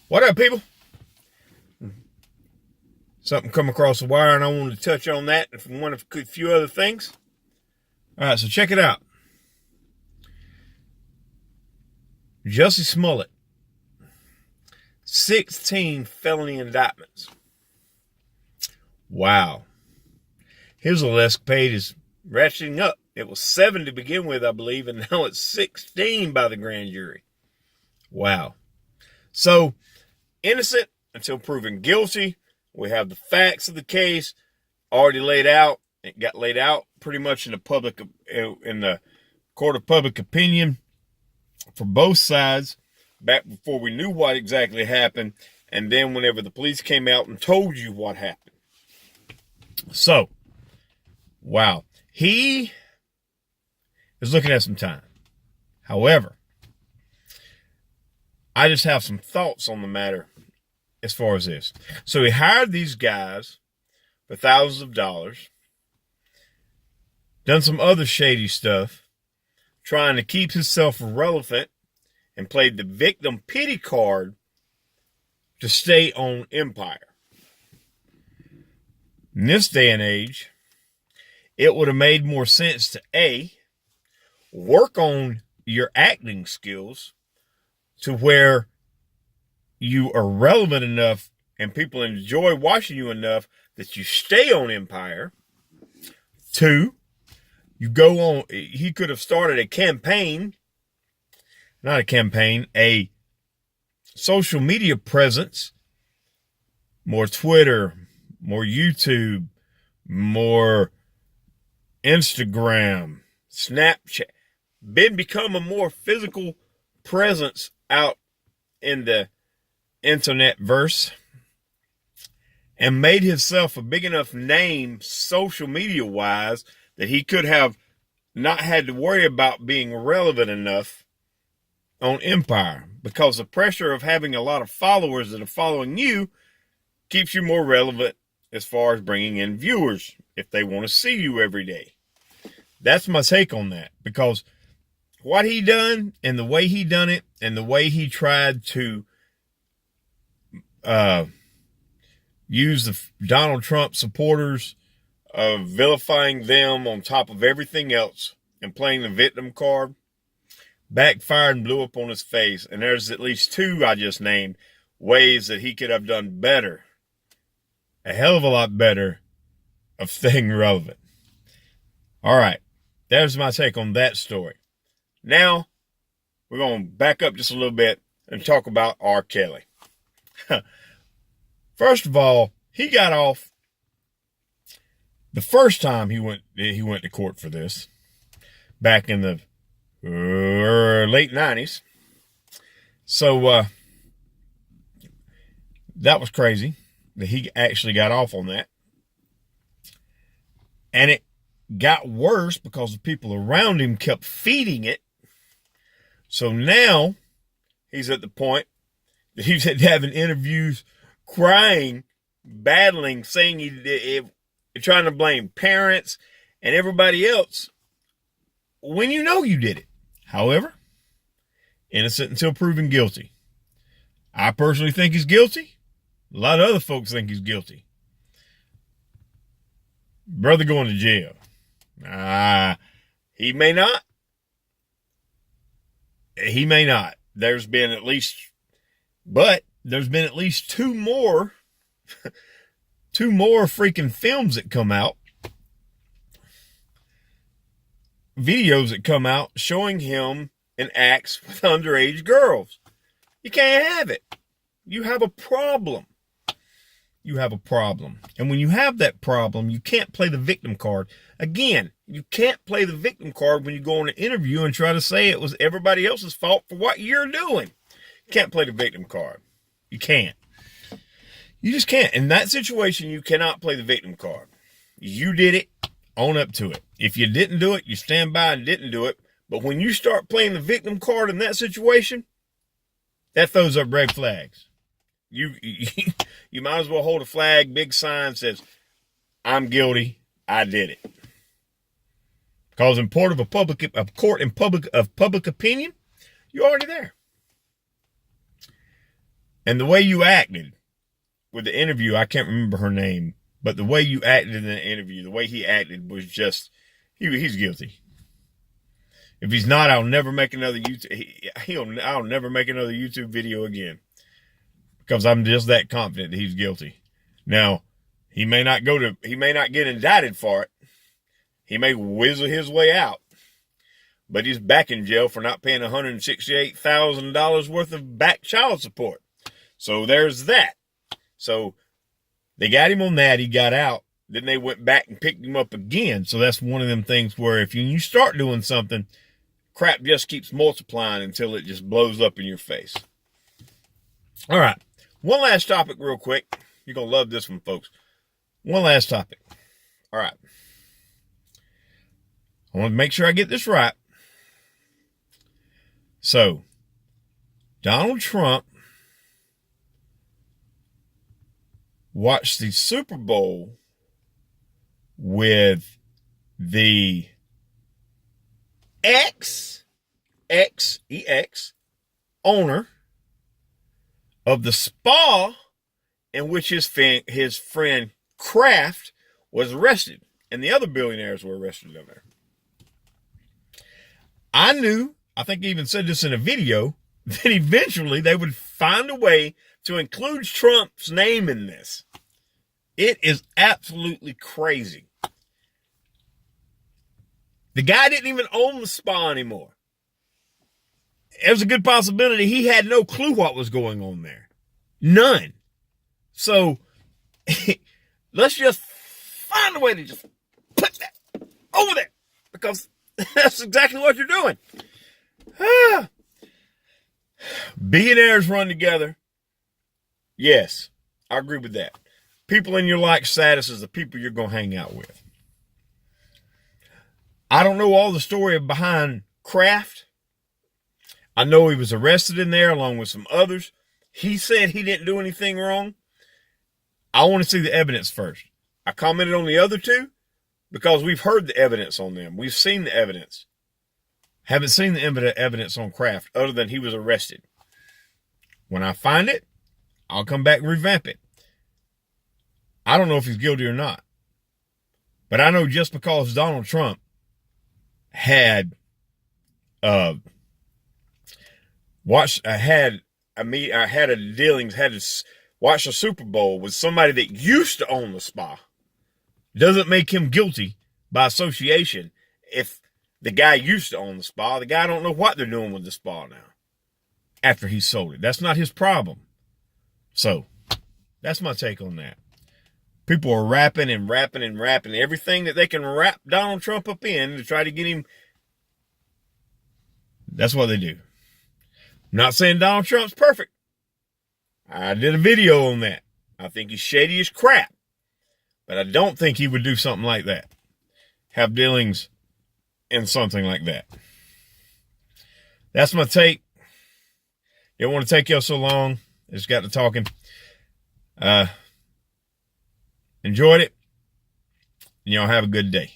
What up, people? Something come across the wire, and I wanted to touch on that and from one of a few other things. All right, so check it out. Jussie Smollett, 16 felony indictments. Wow. His little escapade is ratcheting up. It was 7 to begin with, I believe, and now it's 16 by the grand jury. Wow. So, innocent until proven guilty. We have the facts of the case already laid out. It got laid out pretty much in the court of public opinion for both sides back before we knew what exactly happened, and then whenever the police came out and told you what happened. So, wow. He is looking at some time. However, I just have some thoughts on the matter as far as this. So he hired these guys for thousands of dollars, done some other shady stuff, trying to keep himself relevant, and played the victim pity card to stay on Empire. In this day and age, it would have made more sense to A, work on your acting skills to where you are relevant enough and people enjoy watching you enough that you stay on Empire. 2, you go on, he could have started a campaign, not a campaign, a social media presence, more Twitter, more YouTube, more Instagram, Snapchat, become a more physical presence out in the internet verse, and made himself a big enough name social media wise that he could have not had to worry about being relevant enough on Empire, because the pressure of having a lot of followers that are following you keeps you more relevant as far as bringing in viewers if they want to see you every day. That's my take on that, because what he done and the way he done it and the way he tried to use the Donald Trump supporters of vilifying them on top of everything else and playing the victim card backfired and blew up on his face. And there's at least 2 I just named ways that he could have done better, a hell of a lot better, of staying relevant. All right, there's my take on that story. Now we're going to back up just a little bit and talk about R. Kelly. First of all, he got off the first time he went to court for this back in the late 90s. So that was crazy that he actually got off on that. And it got worse because the people around him kept feeding it. So now he's at the point that he's having interviews crying, battling, saying trying to blame parents and everybody else when you know you did it. However, innocent until proven guilty. I personally think he's guilty. A lot of other folks think he's guilty. Brother going to jail. He may not. He may not. There's been at least 2 more freaking films that come out, videos that come out showing him in acts with underage girls. You can't have it. You have a problem. You have a problem. And when you have that problem, you can't play the victim card. Again, you can't play the victim card when you go on an interview and try to say it was everybody else's fault for what you're doing. You can't play the victim card. You can't. You just can't. In that situation, you cannot play the victim card. You did it, own up to it. If you didn't do it, you stand by and didn't do it. But when you start playing the victim card in that situation, that throws up red flags. You might as well hold a flag, big sign says, "I'm guilty, I did it." Because in court of public opinion, you're already there. And the way you acted with the interview, I can't remember her name, but the way you acted in the interview, the way he acted was just, he's guilty. If he's not, I'll never make another I'll never make another YouTube video again, because I'm just that confident that he's guilty. Now, he may not get indicted for it. He may whizzle his way out, but he's back in jail for not paying $168,000 worth of back child support. So there's that. So they got him on that. He got out. Then they went back and picked him up again. So that's one of them things where if you start doing something, crap just keeps multiplying until it just blows up in your face. All right. One last topic real quick. You're going to love this one, folks. One last topic. All right. I want to make sure I get this right. So, Donald Trump watched the Super Bowl with the ex owner of the spa in which his friend Kraft was arrested, and the other billionaires were arrested over there. I think he even said this in a video, that eventually they would find a way to include Trump's name in this. It is absolutely crazy. The guy didn't even own the spa anymore. There's a good possibility he had no clue what was going on there. None. So, let's just find a way to just put that over there, because that's exactly what you're doing. Billionaires run together. Yes, I agree with that. People in your like status is the people you're going to hang out with. I don't know all the story behind Kraft. I know he was arrested in there along with some others. He said he didn't do anything wrong. I want to see the evidence first. I commented on the other two because we've heard the evidence on them. We've seen the evidence. Haven't seen the evidence on Kraft other than he was arrested. When I find it, I'll come back and revamp it. I don't know if he's guilty or not. But I know just because Donald Trump had watch a Super Bowl with somebody that used to own the spa doesn't make him guilty by association. If the guy used to own the spa, the guy don't know what they're doing with the spa now after he sold it. That's not his problem. So that's my take on that. People are rapping everything that they can wrap Donald Trump up in to try to get him. That's what they do. I'm not saying Donald Trump's perfect. I did a video on that. I think he's shady as crap. But I don't think he would do something like that. Have dealings in something like that. That's my take. Didn't want to take y'all so long. I just got to talking. Enjoyed it. And y'all have a good day.